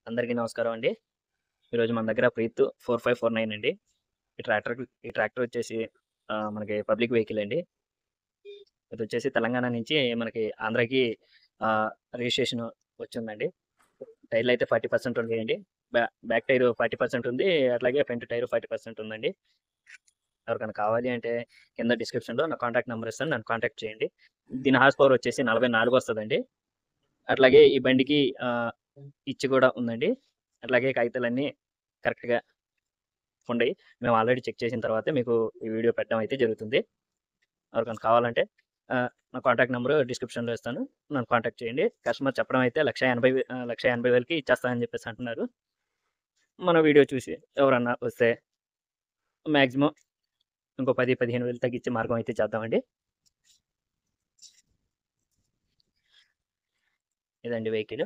అందరికీ నమస్కారం అండి. ఈరోజు మన దగ్గర ప్రీత్ 4549 అండి. ఈ ట్రాక్టర్ వచ్చేసి మనకి పబ్లిక్ వెహికల్ అండి. ఇదొచ్చేసి తెలంగాణ నుంచి మనకి ఆంధ్రాకి రిజిస్ట్రేషన్ వచ్చిందండి. టైర్‌లయితే 40% ఉన్నాయండి. బ్యాక్ టైర్ 40% ఉంది. అట్లాగే ఫ్రంట్ టైర్ 40% ఉందండి. ఎవరికైనా కావాలి అంటే కింద డిస్క్రిప్షన్‌లో నా కాంటాక్ట్ నంబర్ ఇస్తాను. నన్ను కాంటాక్ట్ చేయండి. దీని హార్స్ పవర్ వచ్చేసి 44 వస్తదండి. అట్లాగే ఈ బండికి ఇచ్చి కూడా ఉందండి. అట్లాగే కాగితాలన్నీ కరెక్ట్‌గా ఉండయి. మేము ఆల్రెడీ చెక్ చేసిన తర్వాతే మీకు ఈ వీడియో పెట్టడం అయితే జరుగుతుంది. ఎవరికైనా కావాలంటే నా కాంటాక్ట్ నంబరు డిస్క్రిప్షన్‌లో ఇస్తాను. నన్ను కాంటాక్ట్ చేయండి. కస్టమర్ చెప్పడం అయితే 1,80,000కి ఇచ్చేస్తానని చెప్పేసి అంటున్నారు. మన వీడియో చూసి ఎవరన్నా వస్తే మాక్సిమం ఇంకో 10, 15,000 తగ్గించే మార్గం అయితే చేద్దామండి. ఇదండి వెహికల్.